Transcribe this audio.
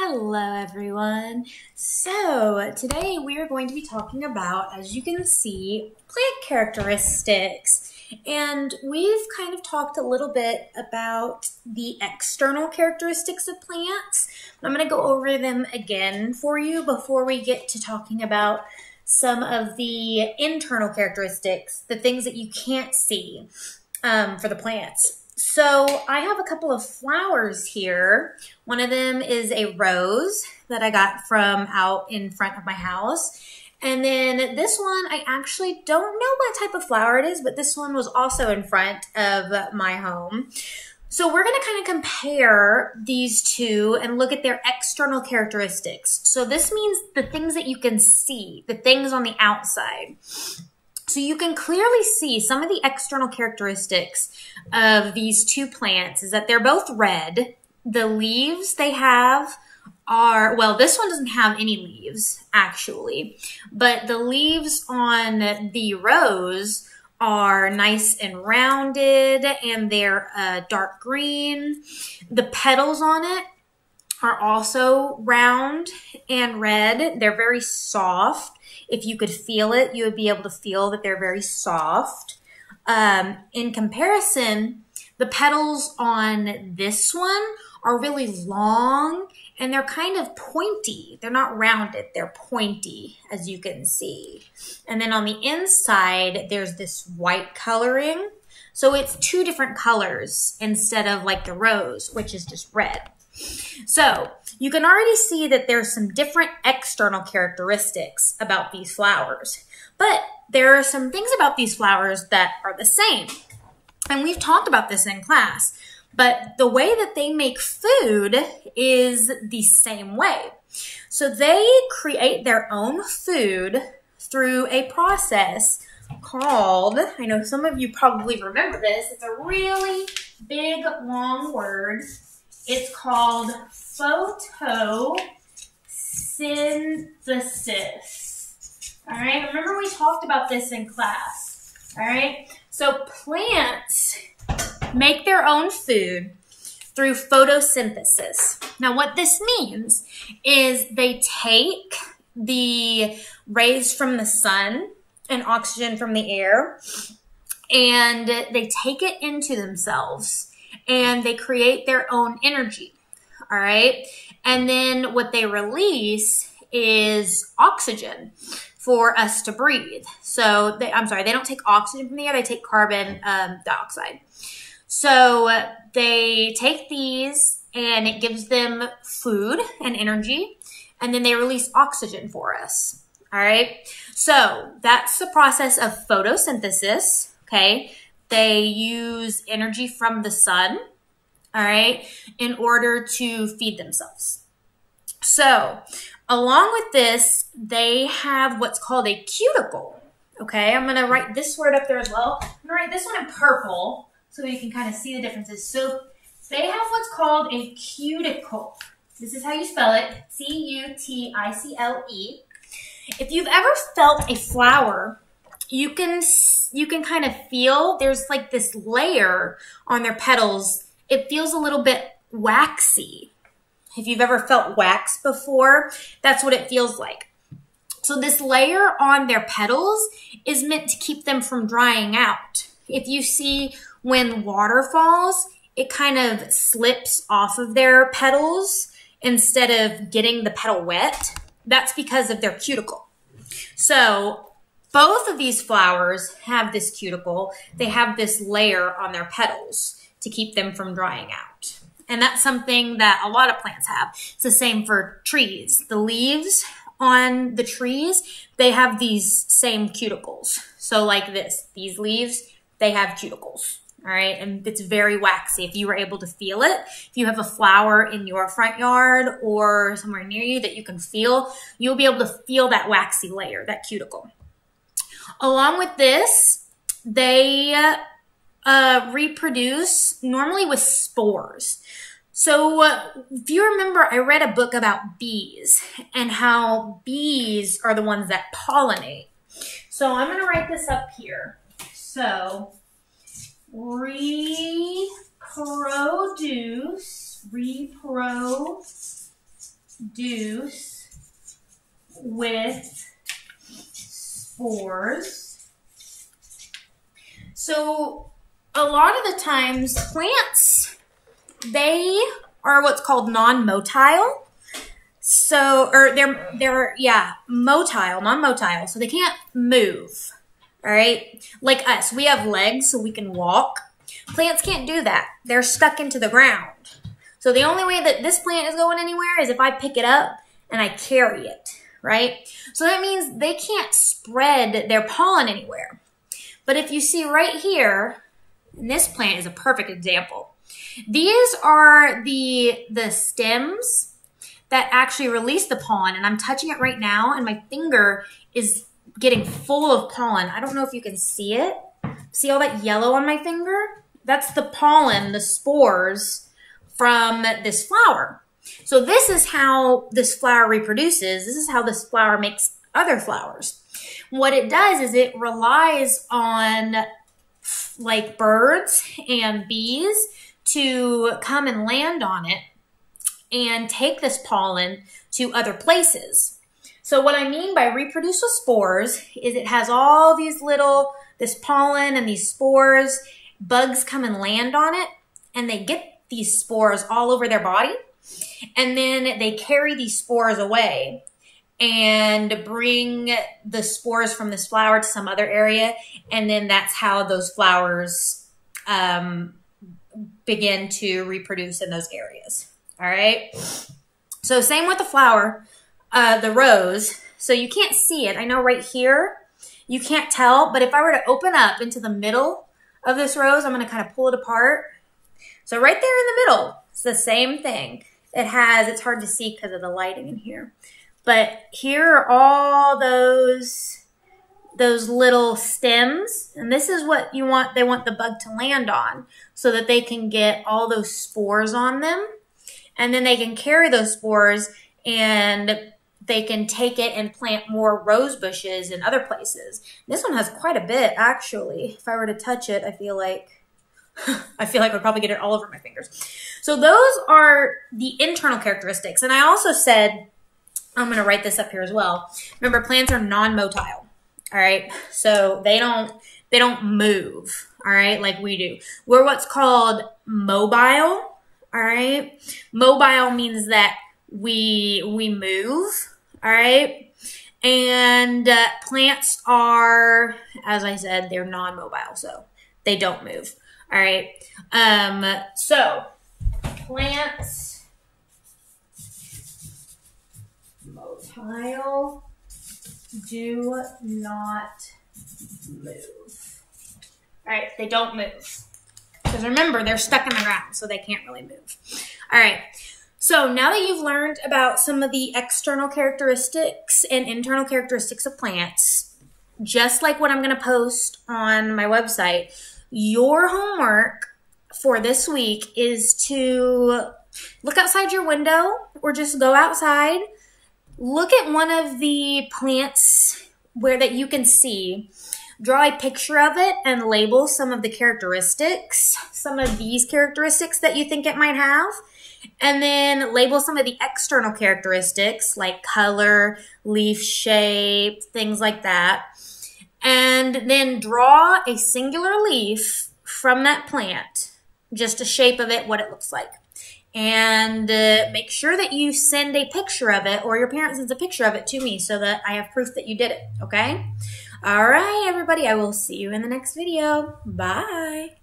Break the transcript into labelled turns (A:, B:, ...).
A: Hello everyone. So today we are going to be talking about, as you can see, plant characteristics. And we've kind of talked a little bit about the external characteristics of plants. I'm going to go over them again for you before we get to talking about some of the internal characteristics, the things that you can't see for the plants. So I have a couple of flowers here. One of them is a rose that I got from out in front of my house. And then this one, I actually don't know what type of flower it is, but this one was also in front of my home. So we're going to kind of compare these two and look at their external characteristics. So this means the things that you can see, the things on the outside. So you can clearly see some of the external characteristics of these two plants is that they're both red. The leaves they have are, well, this one doesn't have any leaves actually, but the leaves on the rose are nice and rounded and they're dark green. The petals on it are also round and red. They're very soft. If you could feel it, you would be able to feel that they're very soft. In comparison, the petals on this one are really long and they're kind of pointy. They're not rounded, they're pointy, as you can see. And then on the inside, there's this white coloring. So it's two different colors instead of like the rose, which is just red. So you can already see that there's some different external characteristics about these flowers, but there are some things about these flowers that are the same. And we've talked about this in class, but the way that they make food is the same way. So they create their own food through a process called, I know some of you probably remember this, it's a really big, long word. It's called photosynthesis. All right, remember we talked about this in class. All right, so plants make their own food through photosynthesis. Now, what this means is they take the rays from the sun and oxygen from the air, and they take it into themselves. And they create their own energy, all right? And then what they release is oxygen for us to breathe. So, they don't take oxygen from the air, they take carbon dioxide. So they take these and it gives them food and energy, and then they release oxygen for us, all right? So that's the process of photosynthesis, okay? They use energy from the sun, all right, in order to feed themselves. So along with this, they have what's called a cuticle, okay? I'm going to write this word up there as well. I'm going to write this one in purple so you can kind of see the differences. So they have what's called a cuticle. This is how you spell it, C-U-T-I-C-L-E. If you've ever felt a flower, you can kind of feel there's like this layer on their petals. It feels a little bit waxy. If you've ever felt wax before, that's what it feels like. So this layer on their petals is meant to keep them from drying out. If you see when water falls, it kind of slips off of their petals instead of getting the petal wet. That's because of their cuticle. So both of these flowers have this cuticle. They have this layer on their petals to keep them from drying out. And that's something that a lot of plants have. It's the same for trees. The leaves on the trees, they have these same cuticles. So like this, these leaves, they have cuticles, all right? And it's very waxy. If you were able to feel it, if you have a flower in your front yard or somewhere near you that you can feel, you'll be able to feel that waxy layer, that cuticle. Along with this, they reproduce normally with spores. So if you remember, I read a book about bees and how bees are the ones that pollinate. So I'm going to write this up here. So reproduce reproduce with spores. So a lot of the times plants, they are what's called non-motile. So, or they're motile, non-motile. So they can't move, all right? Like us, we have legs so we can walk. Plants can't do that. They're stuck into the ground. So the only way that this plant is going anywhere is if I pick it up and I carry it, right? So that means they can't spread their pollen anywhere. But if you see right here, and this plant is a perfect example. These are the stems that actually release the pollen, and I'm touching it right now, and my finger is getting full of pollen. I don't know if you can see it. See all that yellow on my finger? That's the pollen, the spores from this flower. So this is how this flower reproduces. This is how this flower makes other flowers. What it does is it relies on like birds and bees to come and land on it and take this pollen to other places. So what I mean by reproduce with spores is it has all these this pollen and these spores. Bugs come and land on it, and they get these spores all over their body, and then they carry these spores away and bring the spores from this flower to some other area, and then that's how those flowers begin to reproduce in those areas. All right. So same with the flower, the rose. So you can't see it. I know right here, you can't tell, but if I were to open up into the middle of this rose, I'm going to kind of pull it apart. So right there in the middle, it's the same thing. It's hard to see because of the lighting in here. But here are all those little stems, and this is what they want the bug to land on so that they can get all those spores on them. And then they can carry those spores and they can take it and plant more rose bushes in other places. This one has quite a bit, actually. If I were to touch it, I feel like I'd probably get it all over my fingers. So those are the internal characteristics. And I also said, I'm going to write this up here as well. Remember, plants are non-motile. All right. So they don't move. All right. Like we do. We're what's called mobile. All right. Mobile means that we move. All right. And plants are, as I said, they're non-mobile. So they don't move. All right. So plants, motile, do not move. All right. They don't move. Because remember, they're stuck in the ground, so they can't really move. All right. So now that you've learned about some of the external characteristics and internal characteristics of plants, just like what I'm going to post on my website, your homework for this week is to look outside your window or just go outside, look at one of the plants that you can see, draw a picture of it and label some of the characteristics, some of these characteristics that you think it might have, and then label some of the external characteristics like color, leaf shape, things like that. And then draw a singular leaf from that plant, just a shape of it, what it looks like. And make sure that you send a picture of it, or your parent sends a picture of it to me so that I have proof that you did it, okay? All right, everybody, I will see you in the next video. Bye.